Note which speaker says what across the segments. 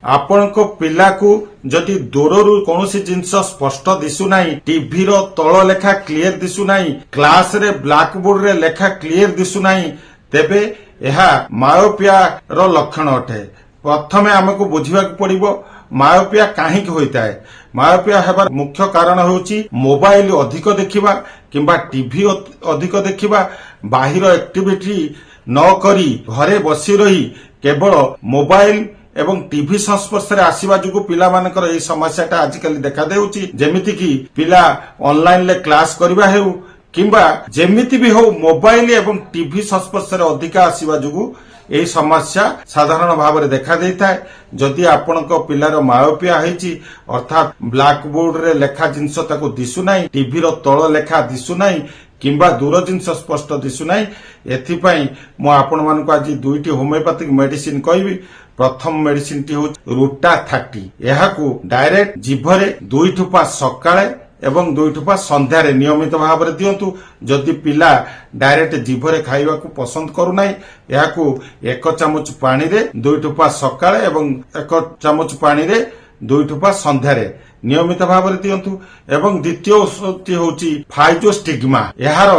Speaker 1: ଆପଣଙ୍କ ପିଲାକୁ ଯଦି ଦୂରରୁ କୌଣସି ଜିନିଷ ସ୍ପଷ୍ଟ ଦିଶୁନାହିଁ, ଟିଭିର ତଳ ଲେଖା କ୍ଲିୟର ଦିଶୁନାହିଁ, କ୍ଲାସରେ ବ୍ଲାକବୋର୍ଡରେ ଲେଖା କ୍ଲିୟର ଦିଶୁନାହିଁ, ତେବେ ଏହା ମାୟୋପିଆର ଲକ୍ଷଣ ଅଟେ। ପ୍ରଥମେ ଆମକୁ ବୁଝିବାକୁ ପଡିବ ମାୟୋପିଆ କାହିଁକି ହୋଇଥାଏ। ମାୟୋପିଆ ହେବାର ମୁଖ୍ୟ କାରଣ ହେଉଛି ମୋବାଇଲ ଅଧିକ ଦେଖିବା କିମ୍ବା ଟିଭି ଅଧିକ ଦେଖିବା, ବାହିର ଆକ୍ଟିଭିଟି ନ କରି ଘରେ ବସି ରହି କେବଳ ମୋବାଇଲ ଏବଂ ଟିଭି ସଂସ୍ପର୍ଶରେ ଆସିବା ଯୋଗୁଁ ପିଲାମାନଙ୍କର ଏହି ସମସ୍ୟାଟା ଆଜିକାଲି ଦେଖାଦେଉଛି। ଯେମିତିକି ପିଲା ଅନଲାଇନରେ କ୍ଲାସ କରିବା ହେଉ କିମ୍ବା ଯେମିତି ବି ହେଉ ମୋବାଇଲ ଏବଂ ଟିଭି ସଂସ୍ପର୍ଶରେ ଅଧିକା ଆସିବା ଯୋଗୁଁ ଏହି ସମସ୍ୟା ସାଧାରଣ ଭାବରେ ଦେଖାଦେଇଥାଏ। ଯଦି ଆପଣଙ୍କ ପିଲାର ମାୟୋପିଆ ହେଇଛି ଅର୍ଥାତ୍ ବ୍ଲାକବୋର୍ଡରେ ଲେଖା ଜିନିଷ ତାକୁ ଦିଶୁନାହିଁ, ଟିଭିର ତଳ ଲେଖା ଦିଶୁନାହିଁ କିମ୍ବା ଦୂର ଜିନିଷ ସ୍ପଷ୍ଟ ଦିଶୁନାହିଁ, ଏଥିପାଇଁ ମୁଁ ଆପଣମାନଙ୍କୁ ଆଜି ଦୁଇଟି ହୋମିଓପାଥିକ ମେଡିସିନ କହିବି। ପ୍ରଥମ ମେଡିସିନଟି ହେଉଛି ରୁଟା 30। ଏହାକୁ ଡାଇରେକ୍ଟ ଜିଭରେ 2 ଠୋପା ସକାଳେ ଏବଂ 2 ଠୋପା ସନ୍ଧ୍ୟାରେ ନିୟମିତ ଭାବରେ ଦିଅନ୍ତୁ। ଯଦି ପିଲା ଡାଇରେକ୍ଟ ଜିଭରେ ଖାଇବାକୁ ପସନ୍ଦ କରୁନାହିଁ, ଏହାକୁ 1 ଚାମଚ ପାଣିରେ 2 ଠୋପା ସକାଳେ ଏବଂ 1 ଚାମଚ ପାଣିରେ 2 ଠୋପା ସନ୍ଧ୍ୟାରେ ନିୟମିତ ଭାବରେ ଦିଅନ୍ତୁ। ଏବଂ ଦ୍ୱିତୀୟ ଔଷଧଟି ହେଉଛି ଫାଇଜୋଷ୍ଟିଗ୍ମା। ଏହାର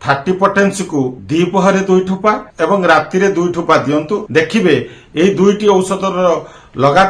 Speaker 1: 30 ପଟେନ୍ସକୁ ଦ୍ୱିପହରେ 2 ଠୋପା ଏବଂ ରାତିରେ 2 ଠୋପା ଦିଅନ୍ତୁ। ଦେଖିବେ ଏହି ଦୁଇଟି ଔଷଧର ଲଗାତାର